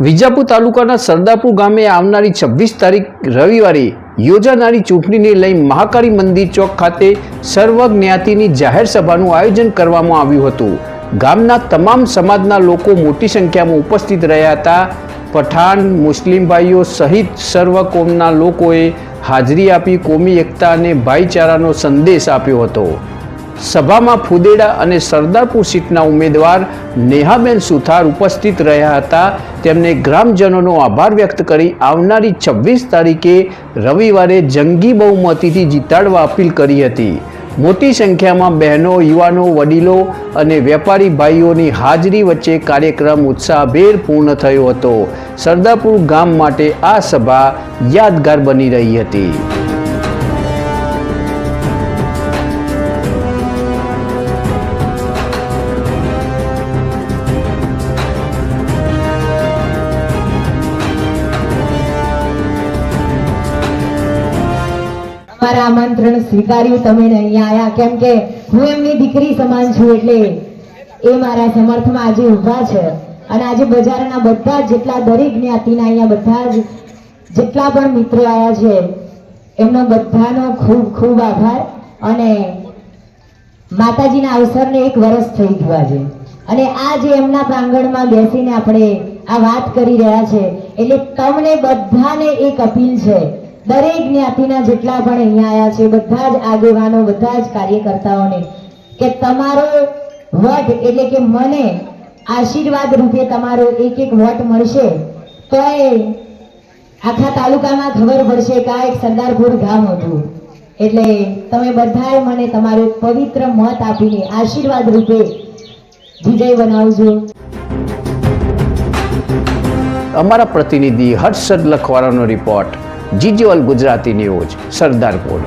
વિજાપુર તાલુકાના સરદારપુર ગામે આવનારી 26 તારીખ રવિવારે યોજાનારી ચૂંટણીને લઈ મહાકાળી મંદિર ચોક ખાતે સર્વ જ્ઞાતિની જાહેર સભાનું આયોજન કરવામાં આવ્યું હતું। ગામના તમામ સમાજના લોકો મોટી સંખ્યામાં ઉપસ્થિત રહ્યા હતા। પઠાણ, મુસ્લિમ ભાઈઓ સહિત સર્વ કોમના લોકોએ હાજરી આપી કોમી એકતા અને ભાઈચારાનો સંદેશ આપ્યો હતો। સભામાં ફુદેડા અને સરદારપુર સીટના ઉમેદવાર નેહાબેન સુથાર ઉપસ્થિત રહ્યા હતા। તેમણે ગ્રામજનોનો આભાર વ્યક્ત કરી આવનારી 26 તારીખે રવિવારે જંગી બહુમતીથી જીતાડવા અપીલ કરી હતી। મોટી સંખ્યામાં બહેનો, યુવાનો, વડીલો અને વેપારી ભાઈઓની હાજરી વચ્ચે કાર્યક્રમ ઉત્સાહભેર પૂર્ણ થયો હતો। સરદારપુર ગામ માટે આ સભા યાદગાર બની રહી હતી। મારા આમંત્રણ સ્વીકાર્યું, તમે અહીંયા આવ્યા, કેમ કે હું એમની દીકરી સમાન છું, એટલે એ મારા સમર્થમાં આજે ઊભા છે। અને આજે બજારના બધા જેટલા દરેક જ્ઞાતિના અહીંયા બધા જ જેટલા પણ મિત્રો આવ્યા છે એમનો બધાનો ખૂબ ખૂબ આભાર। અને માતાજીના અવસરને 1 વર્ષ થઈ ગયું આજે, અને આ જે એમના પ્રાંગણમાં બેસીને આપણે આ વાત કરી રહ્યા છે, એટલે તમને બધાને એક અપીલ છે, દરેક જ્ઞાતિના જેટલા પણ અહીંયા આવ્યા છે બધા જ આગેવાનો, બધા જ કાર્યકર્તાઓને, કે તમારો વોટ એટલે કે મને આશીર્વાદ રૂપે તમારો એક વોટ મળશે તો એ આખા તાલુકામાં ખબર પડશે કે આ એક સરદારપુર ગામ હતું। એટલે તમે બધાએ મને તમારો પવિત્ર મત આપીને આશીર્વાદ રૂપે વિજય બનાવજો। અમારા પ્રતિનિધિ હર્ષદ લખવાળાનો report, GGL Gujarati news, Sardarpur.